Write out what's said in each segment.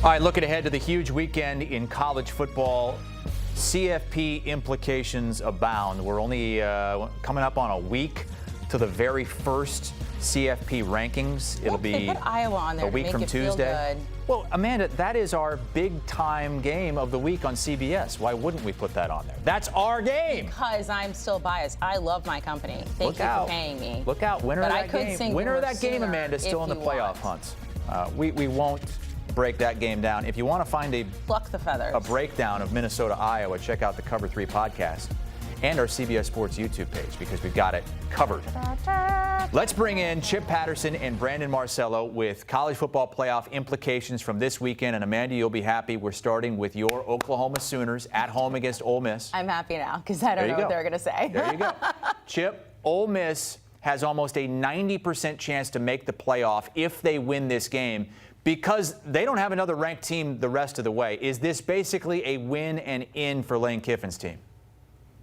All right, looking ahead to the huge weekend in college football, CFP implications abound. We're only coming up on a week to the very first CFP rankings. It'll be put Iowa on there a week from Tuesday. Well, Amanda, that is our big-time game of the week on CBS. Why wouldn't we put that on there? That's our game. Because I'm still biased. I love my company. Thank you for paying me. Look out. Winner of that game. Winner of that game, Amanda, still in the playoff hunts. We won't break that game down. If you want to find pluck the feathers, a breakdown of Minnesota, Iowa, check out the Cover 3 podcast and our CBS Sports YouTube page because we've got it covered. Let's bring in Chip Patterson and Brandon Marcello with college football playoff implications from this weekend. And Amanda, you'll be happy. We're starting with your Oklahoma Sooners at home against Ole Miss. I'm happy now because I don't know what they're going to say. There you go. Chip, Ole Miss has almost a 90% chance to make the playoff if they win this game, because they don't have another ranked team the rest of the way. Is this basically a win and in for Lane Kiffin's team?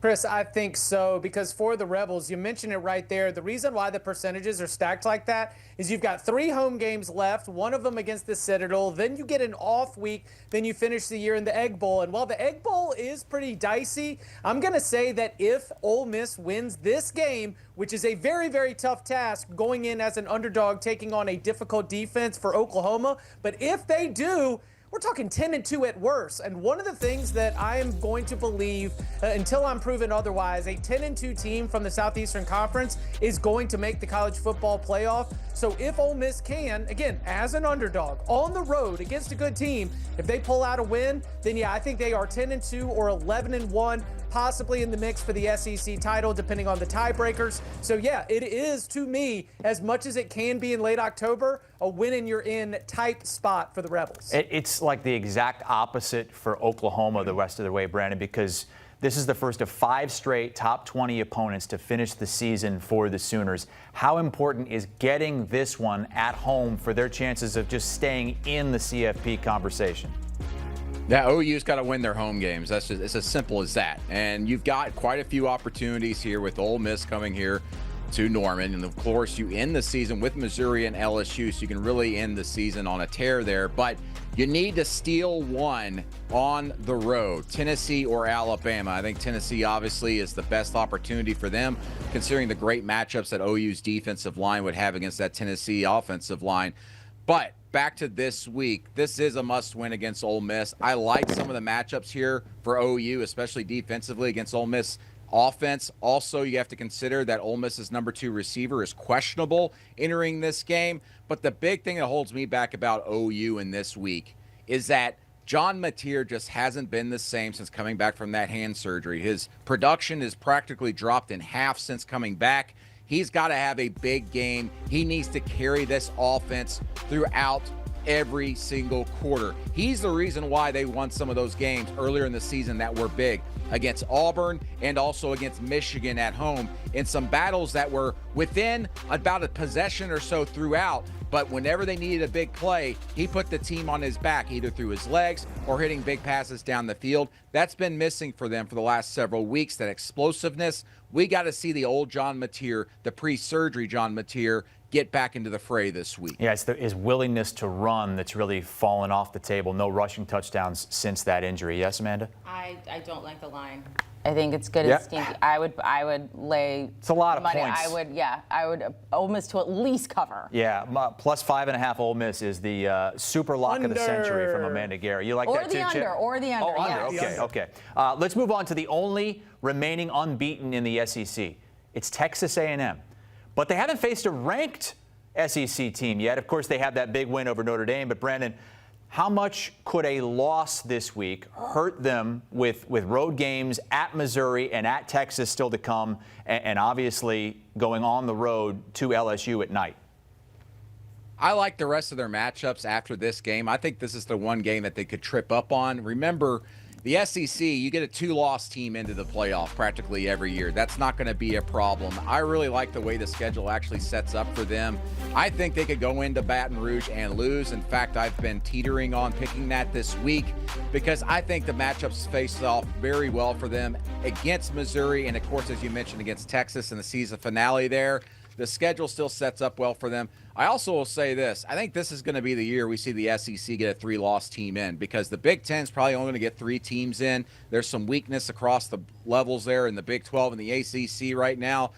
Chris, I think so, because for the Rebels, you mentioned it right there. The reason why the percentages are stacked like that is you've got 3 home games left, one of them against the Citadel. Then you get an off week. Then you finish the year in the Egg Bowl. And while the Egg Bowl is pretty dicey, I'm going to say that if Ole Miss wins this game, which is a very, very tough task going in as an underdog, taking on a difficult defense for Oklahoma, but if they do, we're talking 10-2 at worst. And one of the things that I am going to believe until I'm proven otherwise, a 10-2 team from the Southeastern Conference is going to make the college football playoff. So if Ole Miss can, again, as an underdog on the road against a good team, if they pull out a win, then yeah, I think they are 10-2 or 11-1, possibly in the mix for the SEC title, depending on the tiebreakers. So yeah, it is, to me, as much as it can be in late October, a win and you're in type spot for the Rebels. It's like the exact opposite for Oklahoma the rest of the way, Brandon, because this is the first of 5 straight top 20 opponents to finish the season for the Sooners. How important is getting this one at home for their chances of just staying in the CFP conversation? Yeah, OU's got to win their home games. It's as simple as that. And you've got quite a few opportunities here with Ole Miss coming here to Norman. And, of course, you end the season with Missouri and LSU, so you can really end the season on a tear there. But you need to steal one on the road, Tennessee or Alabama. I think Tennessee obviously is the best opportunity for them, considering the great matchups that OU's defensive line would have against that Tennessee offensive line. But back to this week, this is a must-win against Ole Miss. I like some of the matchups here for OU, especially defensively against Ole Miss offense. Also, you have to consider that Ole Miss's number 2 receiver is questionable entering this game. But the big thing that holds me back about OU in this week is that John Mateer just hasn't been the same since coming back from that hand surgery. His production is practically dropped in half since coming back. He's got to have a big game. He needs to carry this offense throughout every single quarter. He's the reason why they won some of those games earlier in the season that were big, against Auburn and also against Michigan at home, in some battles that were within about a possession or so throughout. But whenever they needed a big play, he put the team on his back, either through his legs or hitting big passes down the field. That's been missing for them for the last several weeks, that explosiveness. We got to see the old John Mateer, the pre-surgery John Mateer, get back into the fray this week. Yeah, it's his willingness to run that's really fallen off the table. No rushing touchdowns since that injury. Yes, Amanda? I don't like the line. I think it's good as stinky. I would lay. It's a lot of money. points. I would Ole Miss to at least cover. Yeah, plus 5.5 Ole Miss is the super lock of the century from Amanda Gary. You like that too, Chip? Or the under. Oh, under. Yes. Okay. Let's move on to the only remaining unbeaten in the SEC. It's Texas A&M, but they haven't faced a ranked SEC team yet. Of course, they have that big win over Notre Dame. But Brandon, how much could a loss this week hurt them with road games at Missouri and at Texas still to come, and obviously going on the road to LSU at night? I like the rest of their matchups after this game. I think this is the one game that they could trip up on. Remember, the SEC, you get a 2-loss team into the playoff practically every year. That's not going to be a problem. I really like the way the schedule actually sets up for them. I think they could go into Baton Rouge and lose. In fact, I've been teetering on picking that this week because I think the matchups face off very well for them against Missouri and, of course, as you mentioned, against Texas in the season finale there. The schedule still sets up well for them. I also will say this. I think this is going to be the year we see the SEC get a 3-loss team in, because the Big Ten is probably only going to get 3 teams in. There's some weakness across the levels there in the Big 12 and the ACC right now.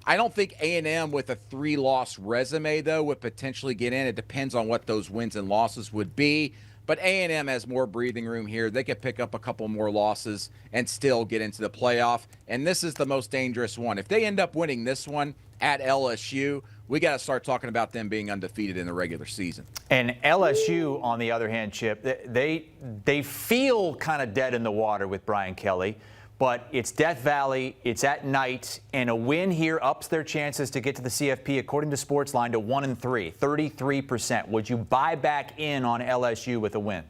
I don't think A&M with a 3-loss resume, though, would potentially get in. It depends on what those wins and losses would be. But A&M has more breathing room here. They could pick up a couple more losses and still get into the playoff. And this is the most dangerous one. If they end up winning this one at LSU, we got to start talking about them being undefeated in the regular season. And LSU, on the other hand, Chip, they feel kind of dead in the water with Brian Kelly. But it's Death Valley, it's at night, and a win here ups their chances to get to the CFP, according to Sportsline, to 1-3, 33%. Would you buy back in on LSU with a win?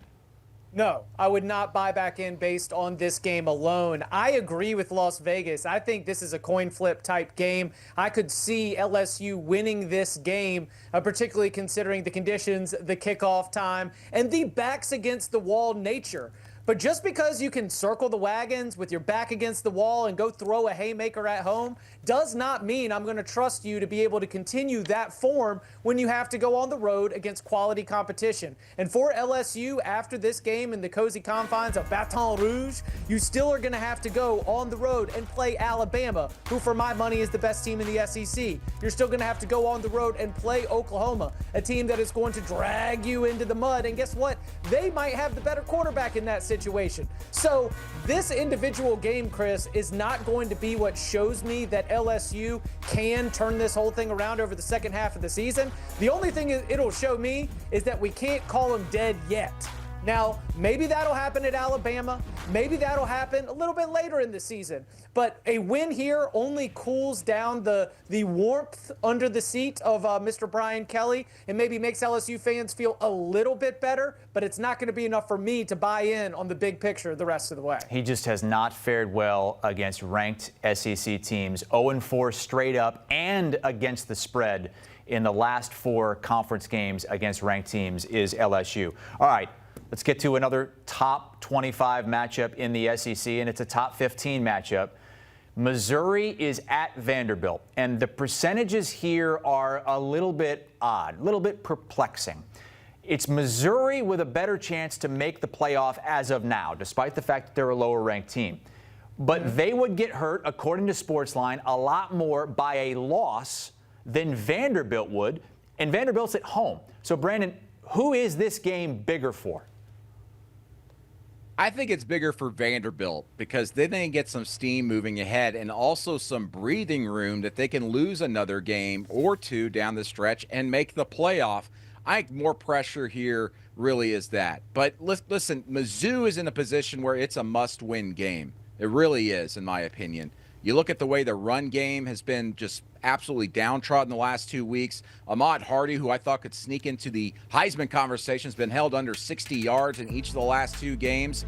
No, I would not buy back in based on this game alone. I agree with Las Vegas. I think this is a coin flip type game. I could see LSU winning this game, particularly considering the conditions, the kickoff time, and the backs against the wall nature. But just because you can circle the wagons with your back against the wall and go throw a haymaker at home does not mean I'm going to trust you to be able to continue that form when you have to go on the road against quality competition. And for LSU, after this game in the cozy confines of Baton Rouge, you still are going to have to go on the road and play Alabama, who for my money is the best team in the SEC. You're still going to have to go on the road and play Oklahoma, a team that is going to drag you into the mud. And guess what? They might have the better quarterback in that situation. So this individual game, Chris, is not going to be what shows me that LSU can turn this whole thing around over the second half of the season. The only thing it'll show me is that we can't call them dead yet. Now, maybe that'll happen at Alabama. Maybe that'll happen a little bit later in the season. But a win here only cools down the warmth under the seat of Mr. Brian Kelly and maybe makes LSU fans feel a little bit better, but it's not going to be enough for me to buy in on the big picture the rest of the way. He just has not fared well against ranked SEC teams, 0-4 straight up and against the spread in the last 4 conference games against ranked teams is LSU. All right. Let's get to another top 25 matchup in the SEC, and it's a top 15 matchup. Missouri is at Vanderbilt, and the percentages here are a little bit odd, a little bit perplexing. It's Missouri with a better chance to make the playoff as of now, despite the fact that they're a lower-ranked team. But they would get hurt, according to Sportsline, a lot more by a loss than Vanderbilt would, and Vanderbilt's at home. So, Brandon, who is this game bigger for? I think it's bigger for Vanderbilt because then they can get some steam moving ahead and also some breathing room that they can lose another game or 2 down the stretch and make the playoff. I think more pressure here really is that. But listen, Mizzou is in a position where it's a must-win game. It really is, in my opinion. You look at the way the run game has been just absolutely downtrodden the last 2 weeks. Ahmad Hardy, who I thought could sneak into the Heisman conversation, has been held under 60 yards in each of the last 2 games.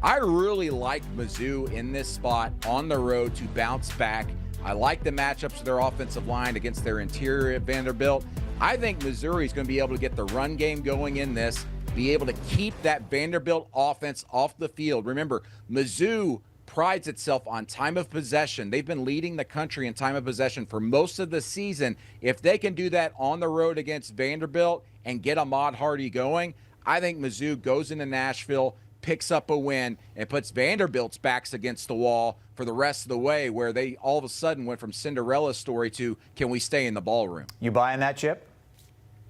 I really like Mizzou in this spot on the road to bounce back. I like the matchups of their offensive line against their interior at Vanderbilt. I think Missouri is going to be able to get the run game going in this, be able to keep that Vanderbilt offense off the field. Remember, Mizzou prides itself on time of possession. They've been leading the country in time of possession for most of the season. If they can do that on the road against Vanderbilt and get Ahmad Hardy going, I think Mizzou goes into Nashville, picks up a win, and puts Vanderbilt's backs against the wall for the rest of the way, where they all of a sudden went from Cinderella story to can we stay in the ballroom? You buying that, Chip?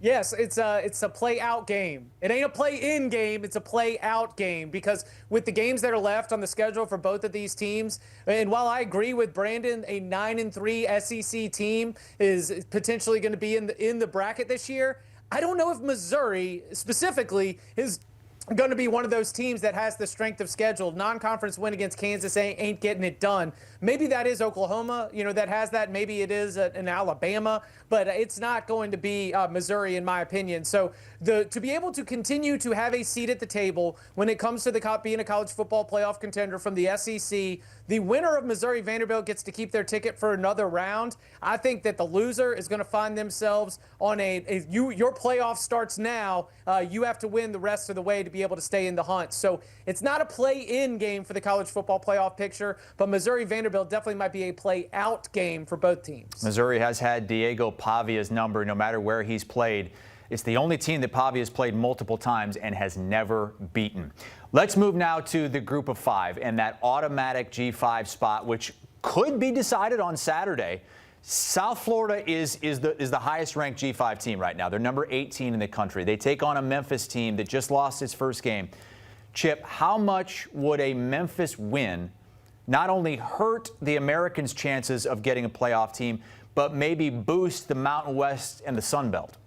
Yes, it's a play-out game. It ain't a play-in game. It's a play-out game because with the games that are left on the schedule for both of these teams, and while I agree with Brandon, a 9-3 SEC team is potentially going to be in the bracket this year, I don't know if Missouri specifically is going to be one of those teams that has the strength of schedule. Non-conference win against Kansas ain't getting it done. Maybe that is Oklahoma, that has that. Maybe it is in Alabama, but it's not going to be Missouri, in my opinion. So to be able to continue to have a seat at the table when it comes to being a college football playoff contender from the SEC, the winner of Missouri-Vanderbilt gets to keep their ticket for another round. I think that the loser is going to find themselves on your playoff starts now. You have to win the rest of the way to be able to stay in the hunt. So it's not a play-in game for the college football playoff picture, but Missouri-Vanderbilt definitely might be a play-out game for both teams. Missouri has had Diego Pavia's number no matter where he's played. It's the only team that Pavia has played multiple times and has never beaten. Let's move now to the group of 5 and that automatic G5 spot, which could be decided on Saturday. South Florida is the highest ranked G5 team right now. They're number 18 in the country. They take on a Memphis team that just lost its first game. Chip, how much would a Memphis win not only hurt the Americans' chances of getting a playoff team, but maybe boost the Mountain West and the Sun Belt?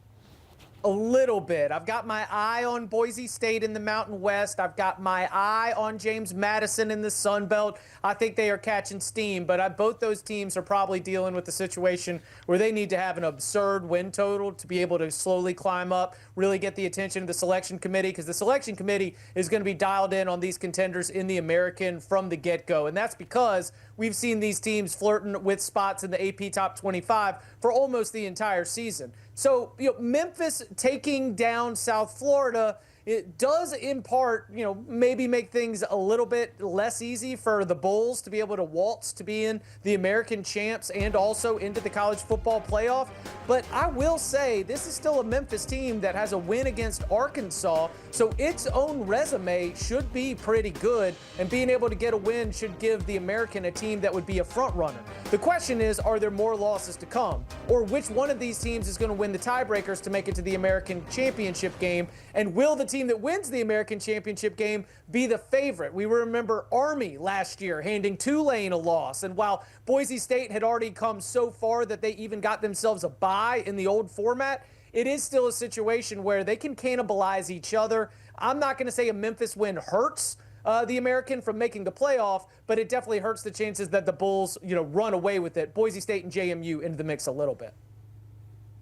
A little bit. I've got my eye on Boise State in the Mountain West. I've got my eye on James Madison in the Sun Belt. I think they are catching steam, but both those teams are probably dealing with the situation where they need to have an absurd win total to be able to slowly climb up, really get the attention of the selection committee, because the selection committee is going to be dialed in on these contenders in the American from the get-go. And that's because we've seen these teams flirting with spots in the AP Top 25 for almost the entire season. So, Memphis taking down South Florida, it does in part, maybe make things a little bit less easy for the Bulls to be able to waltz to being the American champs and also into the college football playoff. But I will say this is still a Memphis team that has a win against Arkansas, so its own resume should be pretty good, and being able to get a win should give the American a team that would be a front runner. The question is, are there more losses to come? Or which one of these teams is going to win the tiebreakers to make it to the American championship game? And will the team that wins the American championship game be the favorite? We remember Army last year handing Tulane a loss. And while Boise State had already come so far that they even got themselves a bye in the old format, it is still a situation where they can cannibalize each other. I'm not going to say a Memphis win hurts the American from making the playoff, but it definitely hurts the chances that the Bulls, run away with it. Boise State and JMU into the mix a little bit.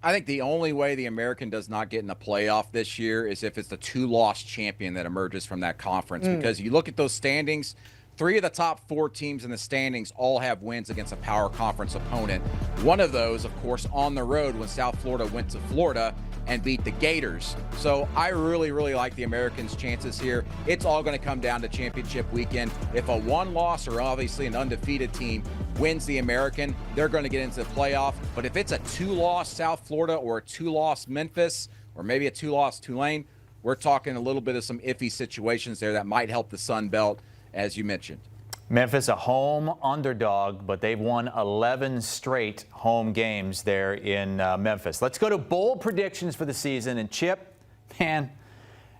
I think the only way the American does not get in the playoff this year is if it's the 2-loss champion that emerges from that conference. Because you look at those standings, 3 of the top 4 teams in the standings all have wins against a power conference opponent. One of those, of course, on the road when South Florida went to Florida and beat the Gators. So I really, really like the Americans' chances here. It's all going to come down to championship weekend. If a 1-loss or obviously an undefeated team wins the American, they're going to get into the playoff. But if it's a 2-loss South Florida or a 2-loss Memphis or maybe a 2-loss Tulane, we're talking a little bit of some iffy situations there that might help the Sun Belt, as you mentioned. Memphis, a home underdog, but they've won 11 straight home games there in Memphis. Let's go to bold predictions for the season. And Chip, man,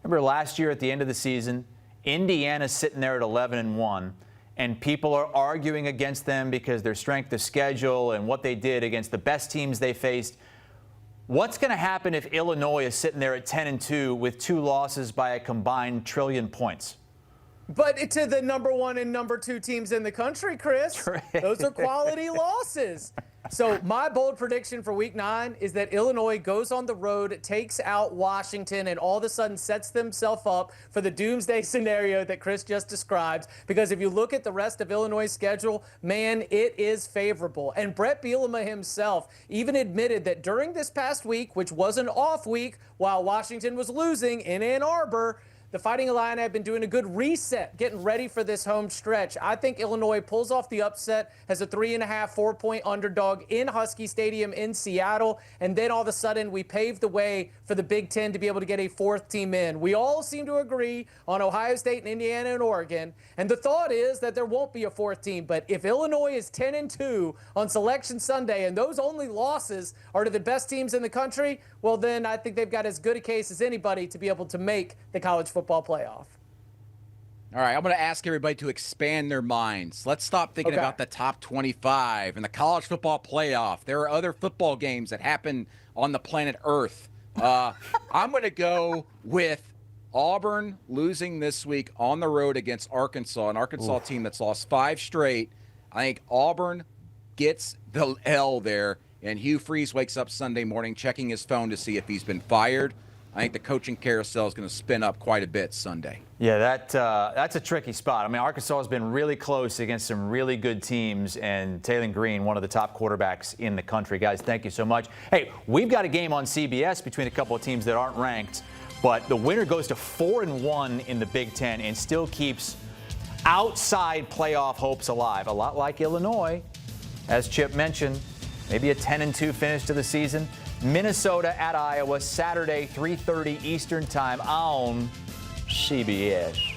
remember last year at the end of the season, Indiana's sitting there at 11-1, and people are arguing against them because their strength of schedule and what they did against the best teams they faced. What's going to happen if Illinois is sitting there at 10-2 with 2 losses by a combined 1 trillion points? But to the number 1 and number 2 teams in the country, Chris. Those are quality losses. So my bold prediction for Week 9 is that Illinois goes on the road, takes out Washington, and all of a sudden sets themselves up for the doomsday scenario that Chris just described. Because if you look at the rest of Illinois' schedule, man, it is favorable. And Brett Bielema himself even admitted that during this past week, which was an off week while Washington was losing in Ann Arbor, the Fighting Illini have been doing a good reset, getting ready for this home stretch. I think Illinois pulls off the upset as a 3.5, 4-point underdog in Husky Stadium in Seattle, and then all of a sudden we pave the way for the Big Ten to be able to get a 4th team in. We all seem to agree on Ohio State and Indiana and Oregon, and the thought is that there won't be a 4th team. But if Illinois is 10-2 on Selection Sunday and those only losses are to the best teams in the country, well then I think they've got as good a case as anybody to be able to make the college football playoff. All right, I'm going to ask everybody to expand their minds. Let's stop thinking about the top 25 and the college football playoff. There are other football games that happen on the planet Earth. I'm going to go with Auburn losing this week on the road against Arkansas, an Arkansas team that's lost 5 straight. I think Auburn gets the L there, and Hugh Freeze wakes up Sunday morning checking his phone to see if he's been fired. I think the coaching carousel is going to spin up quite a bit Sunday. Yeah, that's a tricky spot. I mean, Arkansas has been really close against some really good teams, and Taylor Green, one of the top quarterbacks in the country. Guys, thank you so much. Hey, we've got a game on CBS between a couple of teams that aren't ranked. But the winner goes to 4-1 in the Big Ten and still keeps outside playoff hopes alive. A lot like Illinois, as Chip mentioned, maybe a 10-2 finish to the season. Minnesota at Iowa, Saturday, 3:30 Eastern Time on CBS.